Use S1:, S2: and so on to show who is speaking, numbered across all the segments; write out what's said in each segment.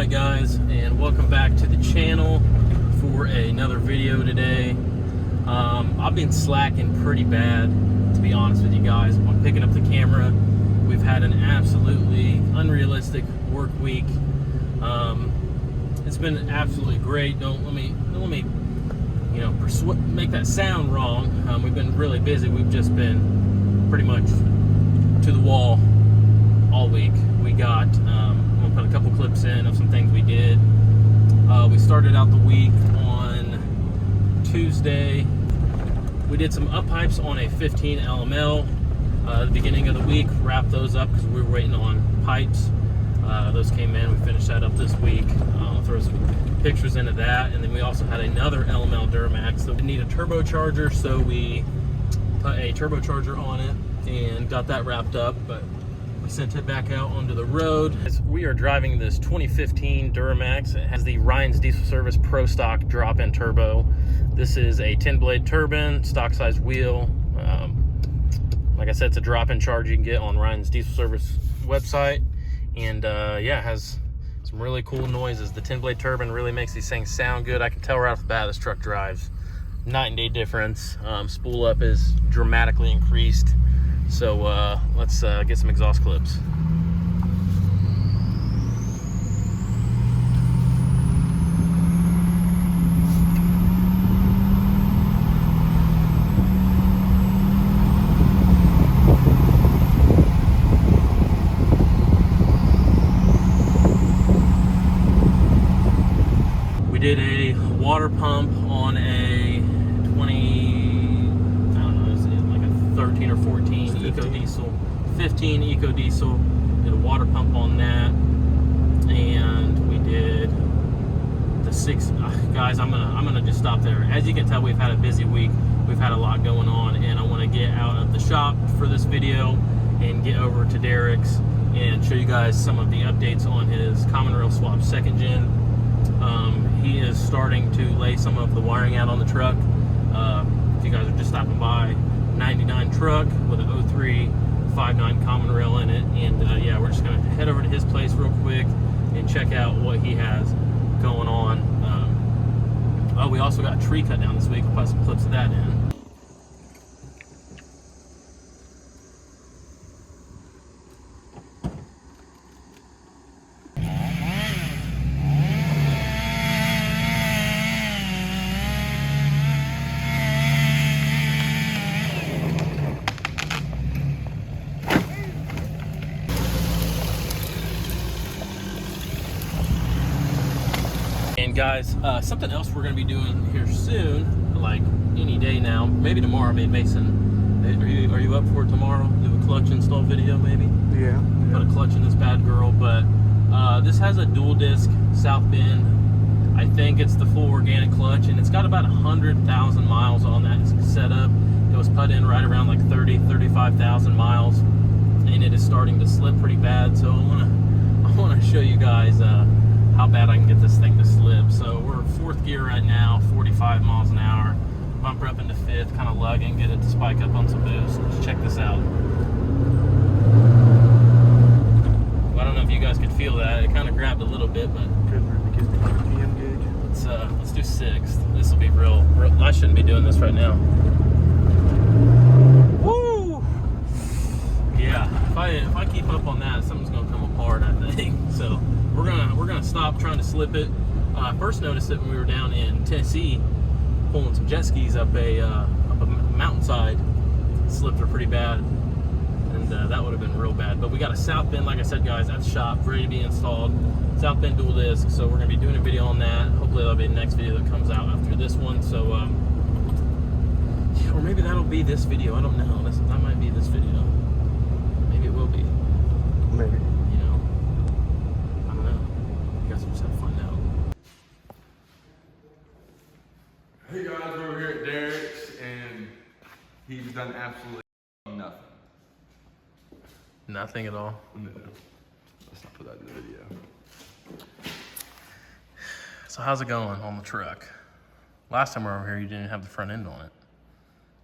S1: Alright guys, and welcome back to the channel for another video today. I've been slacking pretty bad, to be honest with you guys. I'm picking up the camera. We've had an absolutely unrealistic work week. It's been absolutely great. Don't let me make that sound wrong. We've been really busy. We've just been pretty much to the wall all week. We got I'm gonna put a couple clips in of some things we did. We started out the week on Tuesday. We did some up pipes on a 15 LML at the beginning of the week. Wrapped those up because we were waiting on pipes. Those came in. We finished that up this week. I'll throw some pictures into that. And then we also had another LML Duramax that we need a turbocharger, so we put a turbocharger on it and got that wrapped up. But we sent it back out onto the road. We are driving this 2015 Duramax. It has the Ryan's Diesel Service Pro Stock drop-in turbo. This is a 10-blade turbine, stock size wheel. Like I said, it's a drop-in charge you can get on Ryan's Diesel Service website. And yeah, it has some really cool noises. The 10-blade turbine really makes these things sound good. I can tell right off the bat this truck drives night and day difference. Spool up is dramatically increased. So let's get some exhaust clips. We did a water pump on a 13 or 14 Eco Diesel, 15 Eco Diesel. Did a water pump on that, and we did the 6. Guys, I'm gonna just stop there. As you can tell, we've had a busy week. We've had a lot going on, and I want to get out of the shop for this video and get over to Derek's and show you guys some of the updates on his common rail swap 2nd gen. He is starting to lay some of the wiring out on the truck. If you guys are just stopping by, 99 truck with an 03 59 common rail in it. And yeah, we're just gonna head over to his place real quick and check out what he has going on. Oh, we also got a tree cut down this week. We'll put some clips of that in. And guys, something else we're going to be doing here soon, like any day now, maybe tomorrow. I mean, Mason, are you up for it tomorrow? Do a clutch install video, maybe? Yeah. Put a clutch in this bad girl, but this has a dual disc South Bend. I think it's the full organic clutch, and it's got about 100,000 miles on that setup. It was put in right around like 35,000 miles, and it is starting to slip pretty bad. So I want to show you guys how bad I can get this thing to slip. So we're 4th gear right now, 45 miles an hour. Bumper up into 5th, kind of lugging, get it to spike up on some boost. Let's check this out. Well, I don't know if you guys could feel that. It kind of grabbed a little bit, but let's do 6th. This will be real. I shouldn't be doing this right now. Woo! Yeah, if I keep up on that, something's gonna come apart, I think. So we're gonna stop trying to slip it. First noticed it when we were down in Tennessee pulling some jet skis up a mountainside. Slipped her pretty bad, and that would have been real bad. But we got a South Bend, like I said, guys, at the shop, ready to be installed. South Bend dual disc. So we're gonna be doing a video on that. Hopefully that'll be the next video that comes out after this one. So or maybe that'll be this video. I don't know. That might be this video. Maybe it will be. Maybe. Just have to find out.
S2: Hey guys, we're over here at Derek's, and he's done absolutely nothing.
S1: Nothing at all?
S2: No. Let's not put that in the video.
S1: So how's it going on the truck? Last time we were over here, you didn't have the front end on it.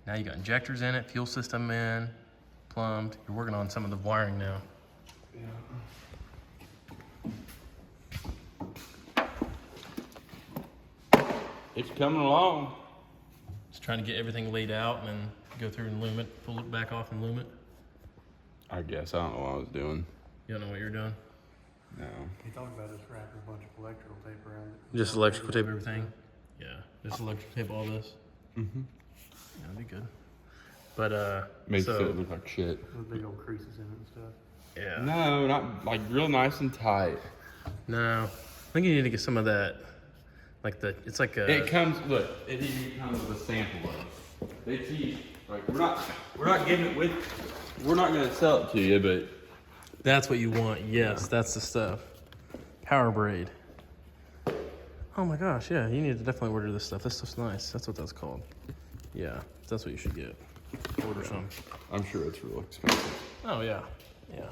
S1: Now you got injectors in it, fuel system in, plumbed. You're working on some of the wiring now.
S2: Yeah. It's coming along.
S1: Just trying to get everything laid out and then go through and loom it, pull it back off and loom it.
S2: I guess. I don't know what I was doing.
S1: You don't know what you're doing?
S2: No.
S3: He talked about just wrapping a bunch of electrical tape around it.
S1: Just electrical tape everything? Yeah, just electrical tape all this?
S2: Mm-hmm.
S1: That'd be good. But,
S2: Makes
S1: so,
S2: it look like shit.
S3: With big old creases in it and stuff.
S1: yeah.
S2: No, not like real nice and tight.
S1: No, I think you need to get some of that, like it's like a...
S2: It comes, look, it even comes with a sample of it. They teach, like, we're not giving it with, we're not gonna sell it to you, but.
S1: That's what you want, yes, that's the stuff. Power braid. Oh my gosh, yeah, you need to definitely order this stuff. This stuff's nice, that's what that's called. Yeah, that's what you should get. Order some.
S2: I'm sure it's real expensive.
S1: Oh yeah, yeah.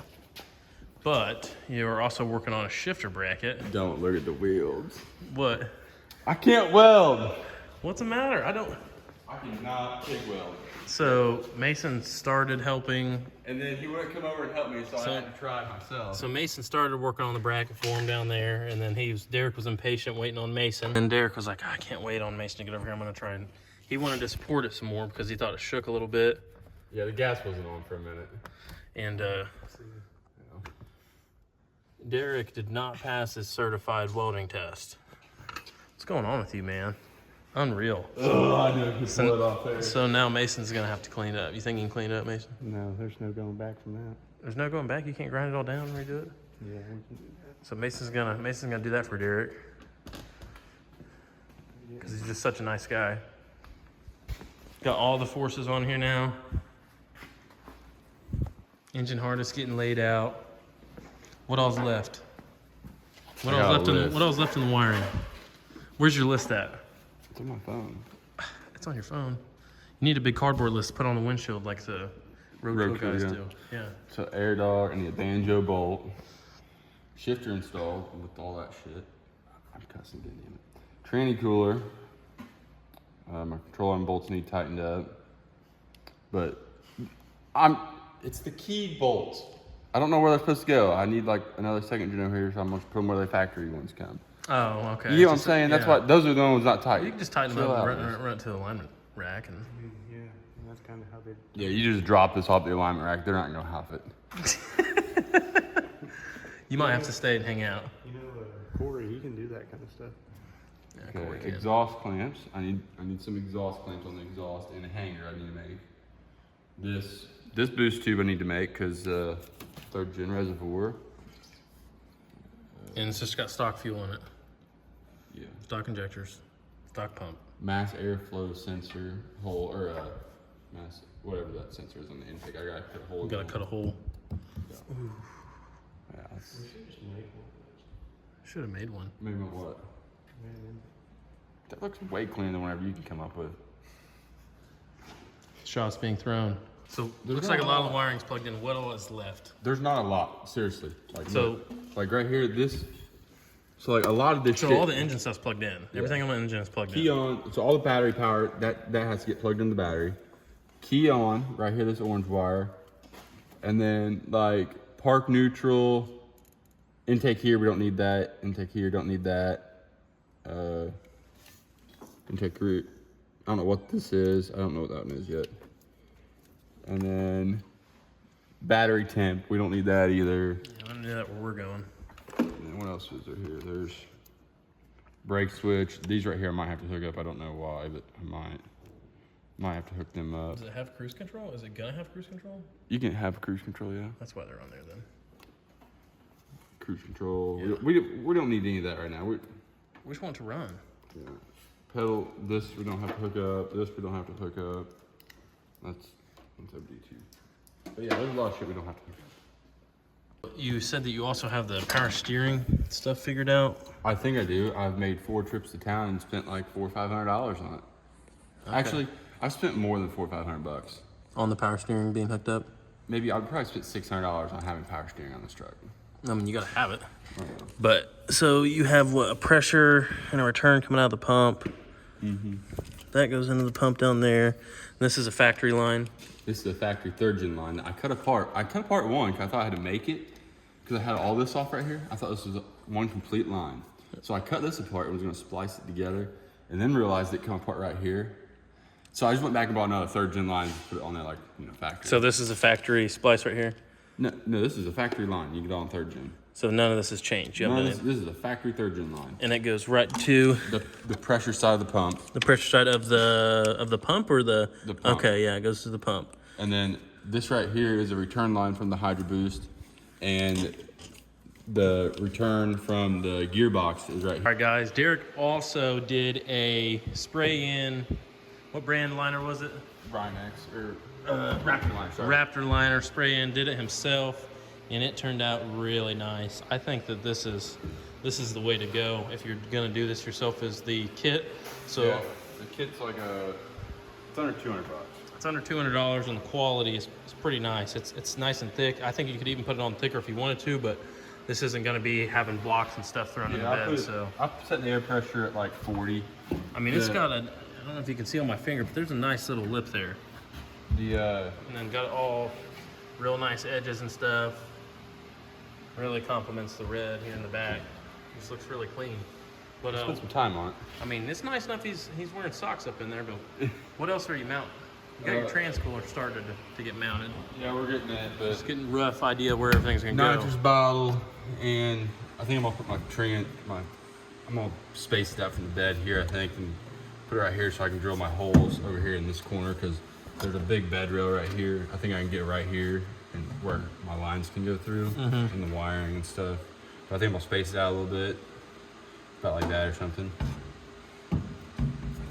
S1: But you're also working on a shifter bracket.
S2: Don't look at the wheels.
S1: What?
S2: I can't weld.
S1: What's the matter? I
S2: cannot TIG weld.
S1: So Mason started helping.
S2: And then he wouldn't come over and help me, so I had to try it myself.
S1: So Mason started working on the bracket for him down there, and then Derek was impatient waiting on Mason. And Derek was like, I can't wait on Mason to get over here. I'm gonna try and. He wanted to support it some more because he thought it shook a little bit.
S2: Yeah, the gas wasn't on for a minute.
S1: And Derek did not pass his certified welding test. What's going on with you, man? Unreal.
S2: Oh, I know. He pulled it off there.
S1: So now Mason's gonna have to clean it up. You think you can clean it up, Mason?
S3: No, there's no going back from that.
S1: There's no going back. You can't grind it all down and redo it.
S3: Yeah, we can do that.
S1: So Mason's gonna do that for Derek because he's just such a nice guy. Got all the forces on here now. Engine harness getting laid out. What all's left? What all's left in the wiring? Where's your list at?
S2: It's on my phone.
S1: It's on your phone. You need a big cardboard list to put on the windshield like the road guys do. Yeah.
S2: So air dog, I need a banjo bolt. Shifter installed with all that shit. I'm cussing, damn it. Tranny cooler. My controller and bolts need tightened up. But it's the key bolts. I don't know where they're supposed to go. I need like another second gen over here, so I'm gonna put them where the factory ones come.
S1: Oh, okay.
S2: You know what I'm saying? That's why those are the ones not tight.
S1: You can just tighten them up and run it to the alignment rack. And
S3: Yeah, that's kind of how they.
S2: Yeah, you just drop this off the alignment rack. They're not gonna huff it.
S1: you might have to stay and hang out.
S3: You know, Corey, he can do that kind of stuff.
S1: Yeah, Corey
S2: Okay,
S1: can.
S2: exhaust clamps. I need some exhaust clamps on the exhaust and a hanger I need to make. This boost tube I need to make because third gen reservoir.
S1: And it's just got stock fuel in it.
S2: Yeah.
S1: Stock injectors, stock pump.
S2: Mass airflow sensor hole or mass whatever that sensor is on the intake. I gotta cut a hole.
S1: You gotta cut a hole.
S2: Yeah, that's,
S1: Should have made one.
S2: maybe what? That looks way cleaner than whatever you can come up with.
S1: Shots being thrown. So looks like a lot of the wiring's plugged in. What all is left?
S2: There's not a lot, seriously. Like
S1: So-
S2: look, like right here, this. So like a lot of this.
S1: So
S2: shit,
S1: all the engine stuff's plugged in. Everything on the engine is plugged
S2: key
S1: in.
S2: on. So all the battery power that has to get plugged in the battery. Key on right here, this orange wire, and then like park neutral. Intake here, we don't need that. Intake here, don't need that. Intake root. I don't know what this is. I don't know what that one is yet. And then battery temp. We don't need that either.
S1: Yeah, I don't know that where we're going.
S2: And then what else is there here? There's brake switch. These right here I might have to hook up. I don't know why, but I might have to hook them up.
S1: Does it have cruise control? Is it gonna have cruise control?
S2: You can have cruise control, yeah.
S1: That's why they're on there then.
S2: Cruise control.
S1: Yeah.
S2: We don't need any of that right now.
S1: We just want it to run.
S2: Yeah. Pedal. This we don't have to hook up. This we don't have to hook up. That's MD2. But yeah, there's a lot of shit we don't have to hook up.
S1: You said that you also have the power steering stuff figured out.
S2: I think I do. I've made 4 trips to town and spent like $400 or $500 on it.
S1: Okay.
S2: Actually, I spent more than $400 or $500.
S1: On the power steering being hooked up?
S2: Maybe I'd probably spent $600 on having power steering on this truck.
S1: I mean, you gotta have it.
S2: Oh,
S1: But, so you have what, a pressure and a return coming out of the pump.
S2: mm-hmm.
S1: That goes into the pump down there. This is a factory line.
S2: This is the factory 3rd gen line. I cut apart one because I thought I had to make it because I had all this off right here. I thought this was one complete line. So I cut this apart and was gonna splice it together. and then realized it come apart right here. So I just went back and bought another 3rd gen line and put it on there like, you know, factory.
S1: So this is a factory splice right here?
S2: No, this is a factory line. You get it on 3rd gen.
S1: So none of this has changed? You
S2: No, this is a factory 3rd gen line.
S1: And it goes right to?
S2: The pressure side of the pump.
S1: The pressure side of the pump or the
S2: pump.
S1: Okay, yeah, it goes to the pump.
S2: And then this right here is a return line from the Hydro Boost, and the return from the gearbox is right here.
S1: All right, guys, Derek also did a spray-in, what brand liner was it?
S2: Brinex, or Raptor line, sorry.
S1: Raptor liner spray-in, did it himself, and it turned out really nice. I think that this is the way to go if you're gonna do this yourself, is the kit. So
S2: yeah, the kit's like it's under $200.
S1: It's under $200, and the quality is pretty nice. It's nice and thick. I think you could even put it on thicker if you wanted to, but this isn't going to be having blocks and stuff thrown in the bed. So
S2: I set the air pressure at like 40.
S1: I mean, it's got a, I don't know if you can see on my finger, but there's a nice little lip there.
S2: And
S1: then got all real nice edges and stuff. Really complements the red here in the back. This looks really clean. But
S2: spent some time on it.
S1: I mean, it's nice enough he's wearing socks up in there, but what else are you mounting? You got your trans cooler started to get mounted.
S2: Yeah, we're getting that, but
S1: Just getting a rough idea where everything's gonna go.
S2: nitrous bottle, and I think I'm gonna put I'm gonna space it out from the bed here, I think, and put it right here so I can drill my holes over here in this corner, because there's a big bed rail right here. I think I can get right here and where my lines can go through and the wiring and stuff. But I think I'm gonna space it out a little bit, about like that or something.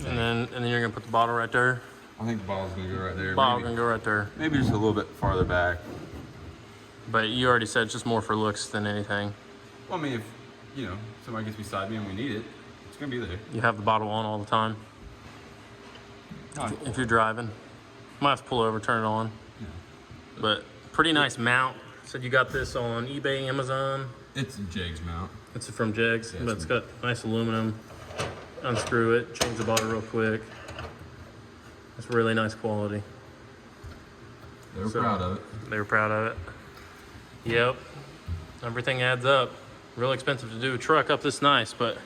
S1: And then you're gonna put the bottle right there.
S2: I think the bottle's gonna go right there.
S1: Bottle gonna go right there.
S2: Maybe just a little bit farther back.
S1: But you already said it's just more for looks than anything.
S2: Well, I mean, if you know somebody gets beside me and we need it, it's gonna be there.
S1: You have the bottle on all the time. If you're driving, might have to pull over, turn it on.
S2: Yeah.
S1: But pretty nice mount. Said you got this on eBay, Amazon.
S2: It's a Jegs mount.
S1: It's from Jegs,
S2: Yeah,
S1: but it's got nice aluminum. Unscrew it, change the bottle real quick. It's really nice quality.
S2: They were proud of it.
S1: They were proud of it. Yep. Everything adds up. Real expensive to do a truck up this nice, but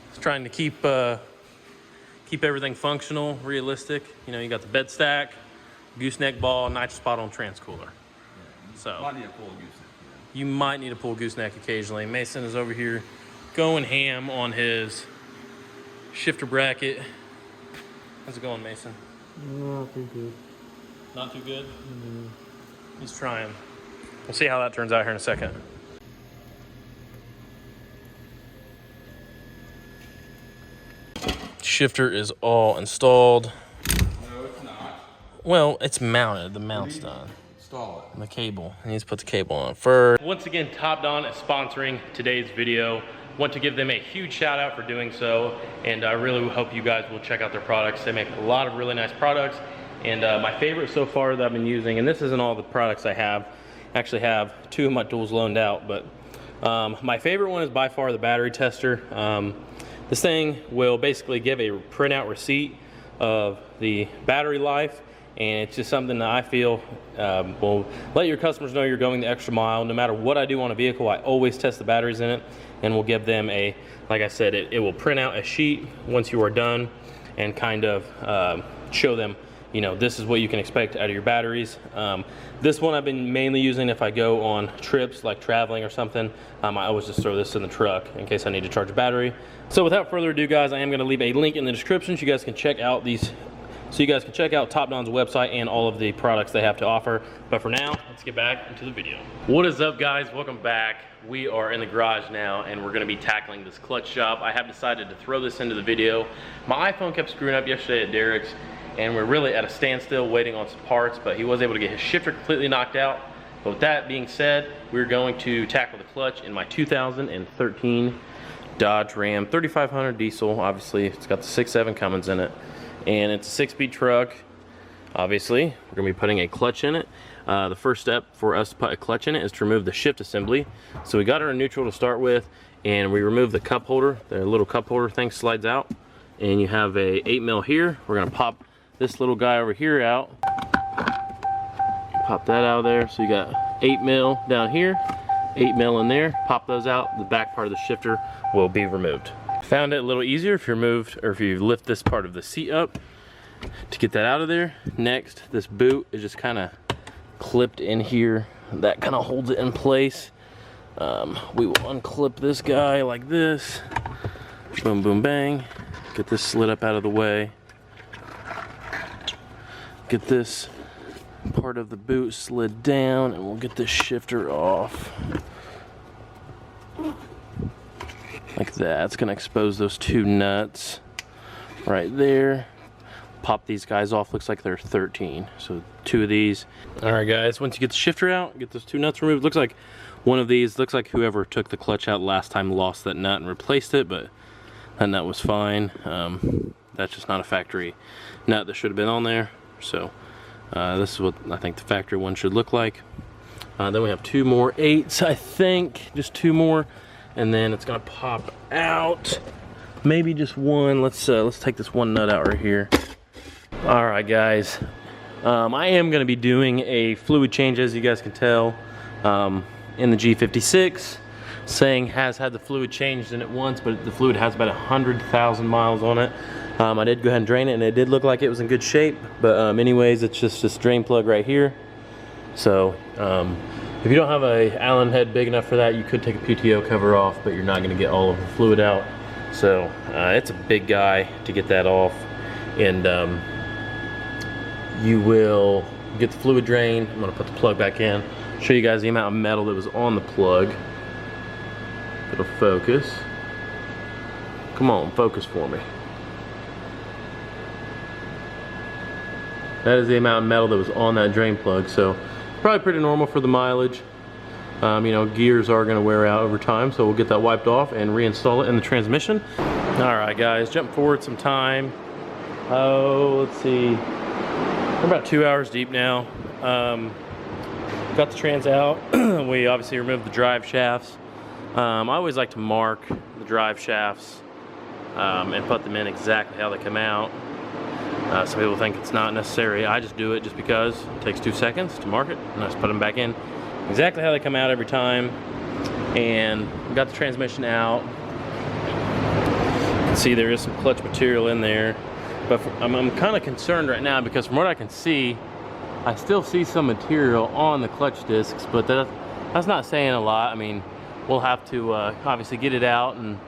S1: it's trying to keep everything functional, realistic. You know, you got the bed stack, gooseneck ball, nitrous bottle, and trans cooler.
S2: Yeah.
S1: So
S2: Might need a pull gooseneck.
S1: you might need a pull gooseneck occasionally. Mason is over here going ham on his shifter bracket. How's it going, Mason?
S3: Not too good.
S1: Not too good? He's trying. We'll see how that turns out here in a second. Shifter is all installed.
S2: No, it's not.
S1: Well, it's mounted. The mount's done.
S2: Install it.
S1: And the cable. I need to put the cable on first. Once again, Topdon is sponsoring today's video. Want to give them a huge shout out for doing so, and I really hope you guys will check out their products. They make a lot of really nice products, and my favorite so far that I've been using, and this isn't all the products I have, I actually have 2 of my tools loaned out, but my favorite one is by far the battery tester. This thing will basically give a printout receipt of the battery life, and it's just something that I feel will let your customers know you're going the extra mile. No matter what I do on a vehicle, I always test the batteries in it, and will give them a, like I said, it will print out a sheet once you are done, and kind of show them, you know, this is what you can expect out of your batteries. This one I've been mainly using if I go on trips like traveling or something. I always just throw this in the truck in case I need to charge a battery. So without further ado, guys, I am going to leave a link in the description so you guys can check out Topdon's website and all of the products they have to offer. But for now, let's get back into the video. What is up, guys? Welcome back. We are in the garage now, and we're going to be tackling this clutch job. I have decided to throw this into the video. My iPhone kept screwing up yesterday at Derek's, and we're really at a standstill waiting on some parts, but he was able to get his shifter completely knocked out. But with that being said, we're going to tackle the clutch in my 2013 Dodge Ram 3500 diesel. Obviously, it's got the 6.7 Cummins in it, and it's a 6-speed truck. Obviously, we're going to be putting a clutch in it. The first step for us to put a clutch in it is to remove the shift assembly. So we got her in neutral to start with, and we remove the cup holder. The little cup holder thing slides out, and you have a 8mm here. We're going to pop this little guy over here out. Pop that out of there. So you got 8mm down here, 8mm in there. Pop those out. The back part of the shifter will be removed. Found it a little easier if you're moved, or if you lift this part of the seat up to get that out of there. Next, this boot is just kind of clipped in here. That kind of holds it in place. We will unclip this guy like this. Boom, boom, bang. Get this slid up out of the way. Get this part of the boot slid down, and we'll get this shifter off. Like that. It's gonna expose those two nuts right there. Pop these guys off. Looks like they're 13. So 2 of these. All right, guys. Once you get the shifter out, get those 2 nuts removed. Looks like one of these. Looks like whoever took the clutch out last time lost that nut and replaced it, but that nut was fine. That's just not a factory nut that should have been on there. So this is what I think the factory one should look like. Then we have 2 more 8s, I think. Just 2 more. And then it's gonna pop out. Maybe just one. Let's take this one nut out right here. All right, guys. I am gonna be doing a fluid change, as you guys can tell, in the G56. Saying has had the fluid changed in it once, but the fluid has about 100,000 miles on it. I did go ahead and drain it, and it did look like it was in good shape. But anyways, it's just this drain plug right here. So if you don't have a Allen head big enough for that, you could take a PTO cover off, but you're not gonna get all of the fluid out. So it's a big guy to get that off. And you will get the fluid drain. I'm gonna put the plug back in. Show you guys the amount of metal that was on the plug. It'll focus. Come on, focus for me. That is the amount of metal that was on that drain plug. So probably pretty normal for the mileage. You know, gears are gonna wear out over time, so we'll get that wiped off and reinstall it in the transmission. All right, guys, jump forward some time. Oh, let's see. We're about 2 hours deep now. Got the trans out. We obviously removed the drive shafts. I always like to mark the drive shafts and put them in exactly how they come out. Some people think it's not necessary. I just do it just because it takes 2 seconds to mark it, and I just put them back in exactly how they come out every time. And we got the transmission out. You can see there is some clutch material in there, but I'm kind of concerned right now because from what I can see, I still see some material on the clutch discs, but that's not saying a lot. I mean, we'll have to obviously get it out and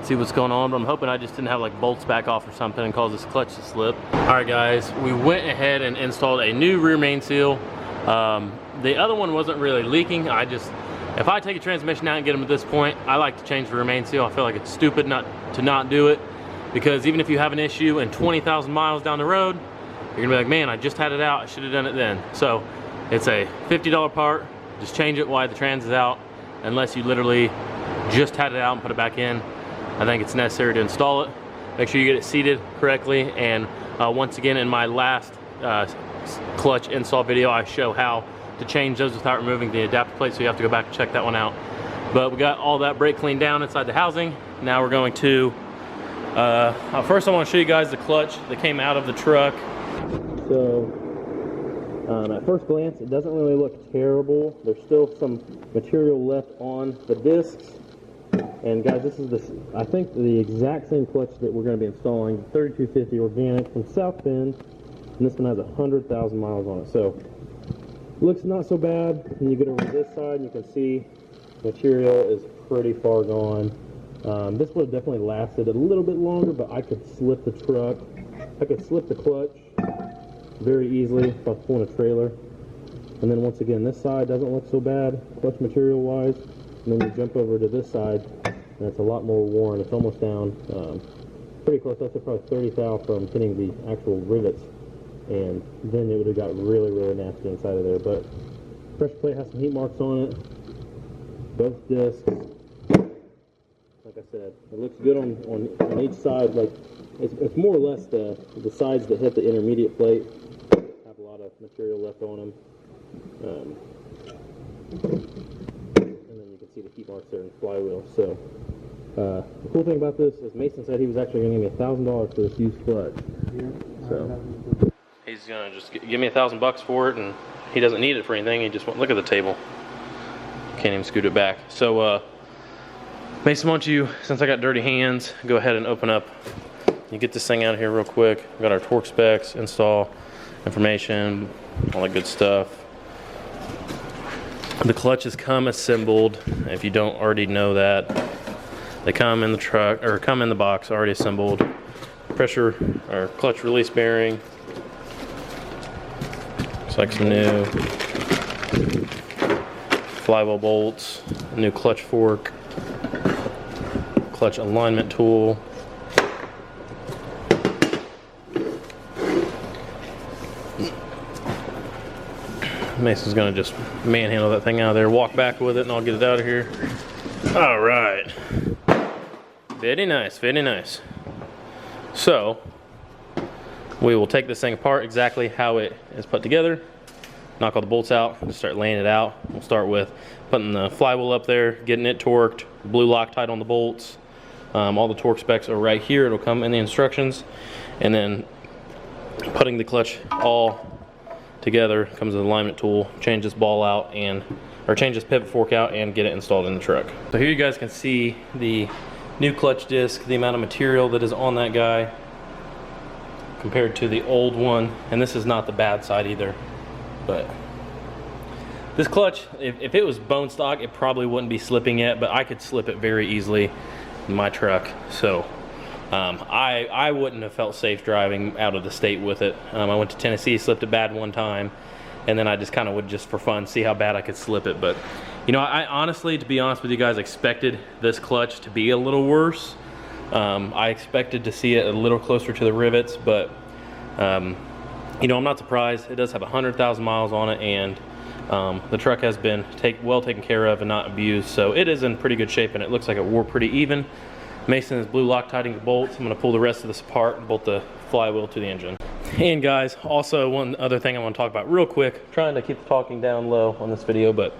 S1: see what's going on, but I'm hoping I just didn't have like bolts back off or something and cause this clutch to slip. All right, guys, we went ahead and installed a new rear main seal. The other one wasn't really leaking. If I take a transmission out and get them at this point, I like to change the rear main seal. I feel like it's stupid not to do it, because even if you have an issue and 20,000 miles down the road, you're gonna be like, man, I just had it out, I should have done it then. So it's a $50 part. Just change it while the trans is out, unless you literally just had it out and put it back in. I think it's necessary to install it. Make sure you get it seated correctly. And once again, in my last clutch install video, I show how to change those without removing the adapter plate, so you have to go back and check that one out. But we got all that brake cleaned down inside the housing. Now we're going to, first I want to show you guys the clutch that came out of the truck. So at first glance, it doesn't really look terrible. There's still some material left on the discs. And guys, this is I think the exact same clutch that we're going to be installing, 3250 organic from South Bend, and this one has 100,000 miles on it. So looks not so bad. When you get over to this side, you can see material is pretty far gone. This would have definitely lasted a little bit longer, but I could slip the truck. I could slip the clutch very easily if I was pulling a trailer. And then once again, this side doesn't look so bad clutch material wise. And then you jump over to this side, and it's a lot more worn. It's almost down pretty close. That's probably 30 thou from hitting the actual rivets. And then it would have got really, really nasty inside of there. But pressure plate has some heat marks on it. Both discs. Like I said, it looks good on each side. Like it's more or less the sides that hit the intermediate plate have a lot of material left on them. And then you can see the heat marks there in the flywheel. So the cool thing about this is Mason said he was actually going to give me $1,000 for this used clutch. So he's going to just give me $1,000 for it, and he doesn't need it for anything. He just won't look at the table. Can't even scoot it back. So Mason, why don't you, since I got dirty hands, go ahead and open up. You get this thing out of here real quick. We got our torque specs, install information, all that good stuff. The clutches come assembled. If you don't already know that, they come in the truck or come in the box already assembled. Pressure or clutch release bearing. Looks like some new flywheel bolts, a new clutch fork, clutch alignment tool. Mason's gonna just manhandle that thing out of there, walk back with it, and I'll get it out of here. All right. Very nice, very nice. So, we will take this thing apart exactly how it is put together, knock all the bolts out, just start laying it out. We'll start with putting the flywheel up there, getting it torqued, blue Loctite on the bolts. All the torque specs are right here. It'll come in the instructions. And then putting the clutch all together comes with an alignment tool, change this ball out or change this pivot fork out and get it installed in the truck. So here you guys can see the new clutch disc, the amount of material that is on that guy compared to the old one. And this is not the bad side either, but this clutch, if it was bone stock, it probably wouldn't be slipping yet, but I could slip it very easily in my truck. So I wouldn't have felt safe driving out of the state with it. I went to Tennessee, slipped it bad one time, and then I just kind of would, just for fun, see how bad I could slip it. But you know, I honestly, to be honest with you guys, expected this clutch to be a little worse. I expected to see it a little closer to the rivets, but you know, I'm not surprised. It does have 100,000 miles on it, and the truck has been well taken care of and not abused, so it is in pretty good shape, and it looks like it wore pretty even. Mason is blue Loctiting the bolts. I'm going to pull the rest of this apart and bolt the flywheel to the engine. And guys, also one other thing I want to talk about real quick, trying to keep the talking down low on this video, but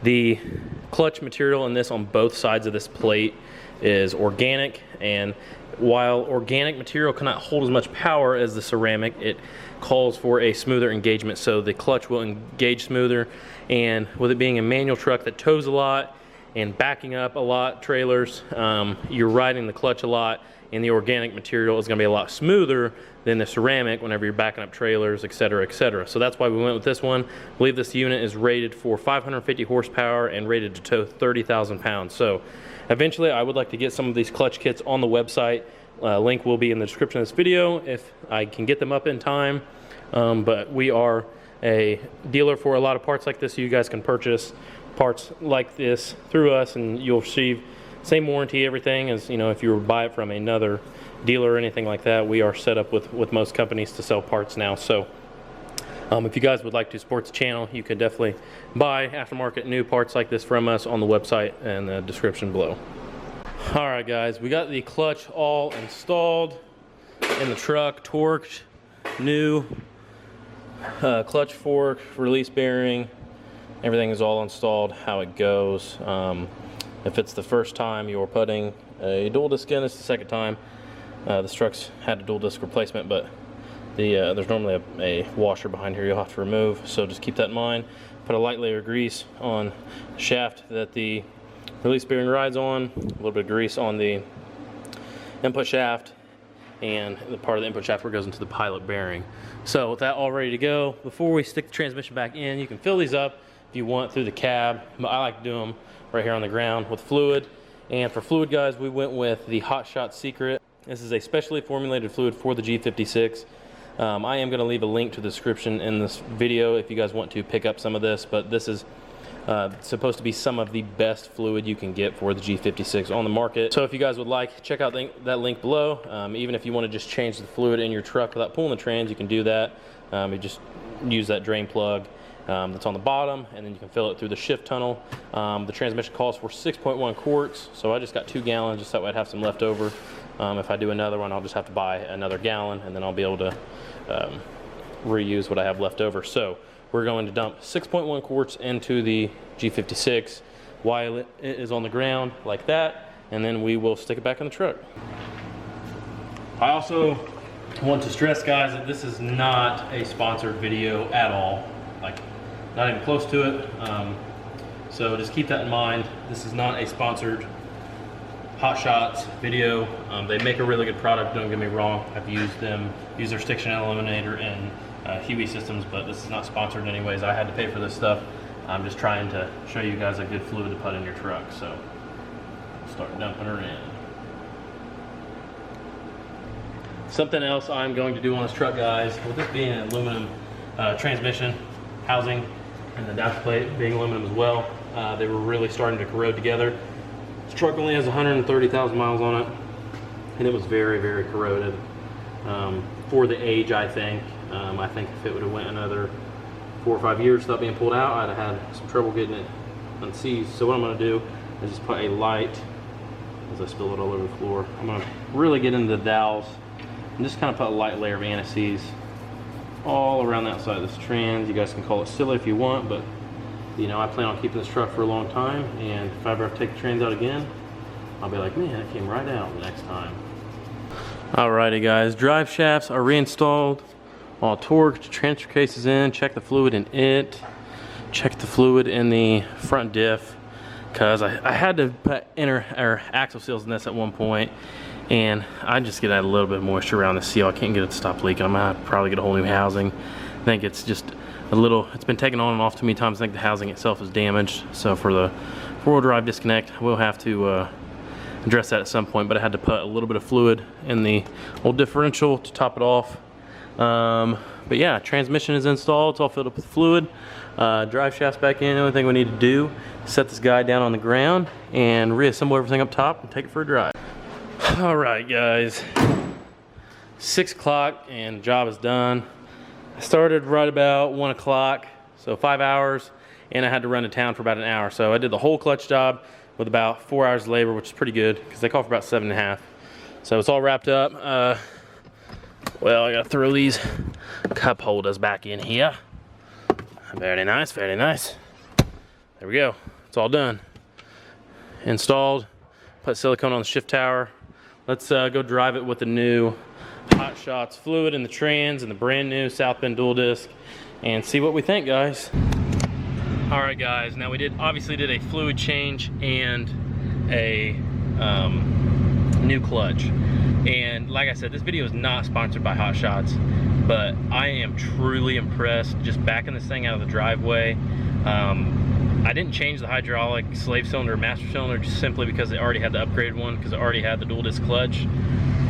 S1: the clutch material in this on both sides of this plate is organic, and while organic material cannot hold as much power as the ceramic, it calls for a smoother engagement, so the clutch will engage smoother. And with it being a manual truck that tows a lot and backing up a lot, trailers, you're riding the clutch a lot, and the organic material is going to be a lot smoother than the ceramic whenever you're backing up trailers, etc., etc. So that's why we went with this one. I believe this unit is rated for 550 horsepower and rated to tow 30,000 pounds. So eventually I would like to get some of these clutch kits on the website. Link will be in the description of this video if I can get them up in time. But we are a dealer for a lot of parts like this, so you guys can purchase parts like this through us, and you'll receive same warranty, everything, as you know, if you were to buy it from another dealer or anything like that. We are set up with most companies to sell parts now. So if you guys would like to support the channel, you can definitely buy aftermarket new parts like this from us on the website and the description below. All right guys, we got the clutch all installed in the truck, torqued, new clutch fork, release bearing, everything is all installed how it goes. If it's the first time you're putting a dual disc in, it's the second time. This truck's had a dual disc replacement, but there's normally a washer behind here you'll have to remove, so just keep that in mind. Put a light layer of grease on the shaft that the release bearing rides on, a little bit of grease on the input shaft, and the part of the input shaft where it goes into the pilot bearing. So with that all ready to go, before we stick the transmission back in, you can fill these up if you want through the cab, but I like to do them right here on the ground with fluid. And for fluid, guys, we went with the Hot Shot Secret. This is a specially formulated fluid for the G56. I am going to leave a link to the description in this video if you guys want to pick up some of this, but this is supposed to be some of the best fluid you can get for the G56 on the market. So if you guys would like, check out that link below. Even if you want to just change the fluid in your truck without pulling the trans, you can do that. You just use that drain plug that's on the bottom, and then you can fill it through the shift tunnel. The transmission calls for 6.1 quarts, so I just got 2 gallons just that way I'd have some left over. If I do another one, I'll just have to buy another gallon, and then I'll be able to reuse what I have left over. So we're going to dump 6.1 quarts into the G56 while it is on the ground like that, and then we will stick it back in the truck. I also want to stress, guys, that this is not a sponsored video at all, like not even close to it. So just keep that in mind. This is not a sponsored Hot Shots video. They make a really good product, don't get me wrong. I've used them, used their stick channel eliminator and Huey systems, but this is not sponsored anyways. I had to pay for this stuff. I'm just trying to show you guys a good fluid to put in your truck. So start dumping her in. Something else I'm going to do on this truck, guys, with this being an aluminum transmission housing and the dash plate being aluminum as well, they were really starting to corrode together. This truck only has 130,000 miles on it, and it was very, very corroded for the age, I think. I think if it would have went another 4 or 5 years without being pulled out, I'd have had some trouble getting it unseized. So what I'm going to do is just put a light, as I spill it all over the floor, I'm going to really get into the dowels and just kind of put a light layer of anti-seize all around the outside of this trans. You guys can call it silly if you want, but you know, I plan on keeping this truck for a long time, and if I ever have to take the trans out again, I'll be like, man, it came right out the next time. Alrighty guys, drive shafts are reinstalled, all torqued, transfer case is in, check the fluid in it, check the fluid in the front diff, because I had to put axle seals in this at one point, and I just get a little bit of moisture around the seal. I can't get it to stop leaking. I'm gonna have to probably get a whole new housing. I think it's just a little, it's been taken on and off too many times. I think the housing itself is damaged. So for the four-wheel drive disconnect, we'll have to address that at some point, but I had to put a little bit of fluid in the old differential to top it off. But yeah, transmission is installed. It's all filled up with fluid. Drive shaft's back in. The only thing we need to do is set this guy down on the ground and reassemble everything up top and take it for a drive. All right, guys, 6 o'clock and the job is done. I started right about 1 o'clock, so 5 hours, and I had to run to town for about an hour. So I did the whole clutch job with about 4 hours of labor, which is pretty good because they call for about 7.5. So it's all wrapped up. Well, I gotta throw these cup holders back in here. Very nice, very nice. There we go, it's all done. Installed, put silicone on the shift tower. Let's go drive it with the new Hot Shots fluid in the trans and the brand new South Bend dual disc and see what we think, guys. All right, guys, now we obviously did a fluid change and a new clutch. And like I said, this video is not sponsored by Hot Shots, but I am truly impressed just backing this thing out of the driveway. I didn't change the hydraulic slave cylinder or master cylinder just simply because it already had the upgraded one, because it already had the dual disc clutch.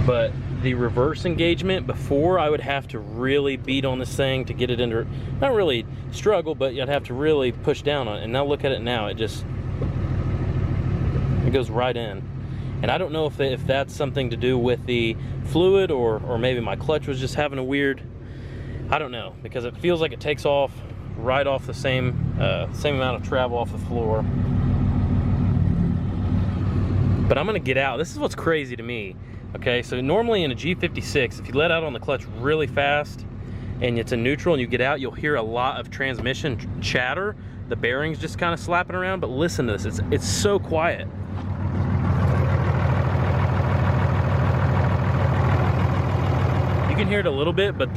S1: But the reverse engagement, before I would have to really beat on this thing to get it into, not really struggle, but you'd have to really push down on it. And now look at it now, it goes right in. And I don't know if that's something to do with the fluid or maybe my clutch was just having a weird, I don't know, because it feels like it takes off right off the same amount of travel off the floor. But I'm gonna get out. This is what's crazy to me. Okay, so normally in a G56, if you let out on the clutch really fast and it's in neutral and you get out, you'll hear a lot of transmission chatter. The bearings just kind of slapping around, but listen to this, it's so quiet. You can hear it a little bit, but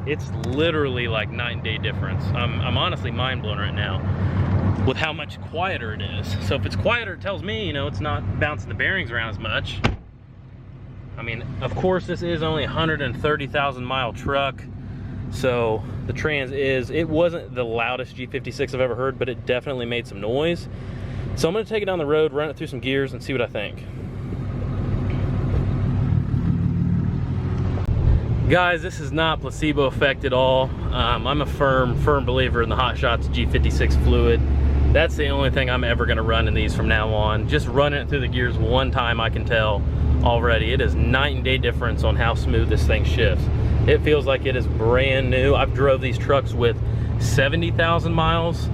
S1: it's literally like night and day difference. I'm honestly mind blown right now with how much quieter it is. So if it's quieter, it tells me, you know, it's not bouncing the bearings around as much. I mean, of course, this is only a 130,000 mile truck. So the trans it wasn't the loudest G56 I've ever heard, but it definitely made some noise. So I'm gonna take it down the road, run it through some gears and see what I think. Guys, this is not placebo effect at all. I'm a firm believer in the Hot Shots G56 fluid. That's the only thing I'm ever gonna run in these from now on. Just running it through the gears one time, I can tell already. It is night and day difference on how smooth this thing shifts. It feels like it is brand new. I've drove these trucks with 70,000 miles.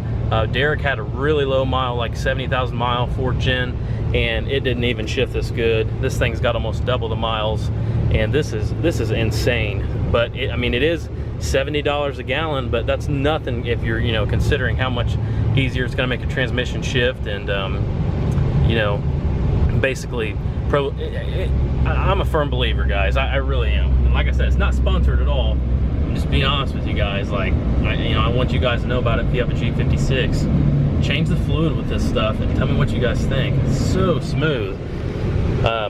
S1: Derek had a really low mile, like 70,000 mile Ford Gen, and it didn't even shift this good. This thing's got almost double the miles, and this is insane. But I mean, it is $70 a gallon, but that's nothing if you're, you know, considering how much easier it's going to make a transmission shift. And you know, basically, I'm a firm believer, guys. I really am. And like I said, it's not sponsored at all. I'm just being honest with you guys. Like, I want you guys to know about it if you have a G56. change the fluid with this stuff and tell me what you guys think. It's so smooth.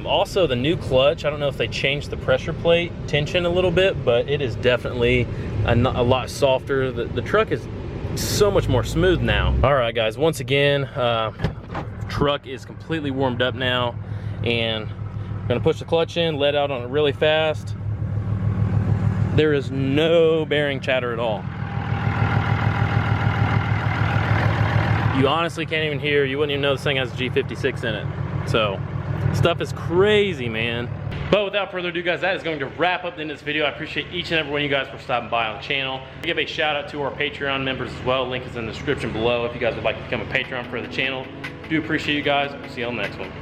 S1: Also, the new clutch, I don't know if they changed the pressure plate tension a little bit, but it is definitely a lot softer. The truck is so much more smooth now. All right, guys, once again, truck is completely warmed up now, and I'm gonna push the clutch in, let out on it really fast. There is no bearing chatter at all. You honestly can't even hear, you wouldn't even know this thing has a G56 in it. So, stuff is crazy, man. But without further ado, guys, that is going to wrap up the end of this video. I appreciate each and every one of you guys for stopping by on the channel. I give a shout out to our Patreon members as well. Link is in the description below if you guys would like to become a Patreon for the channel. Do appreciate you guys. See you on the next one.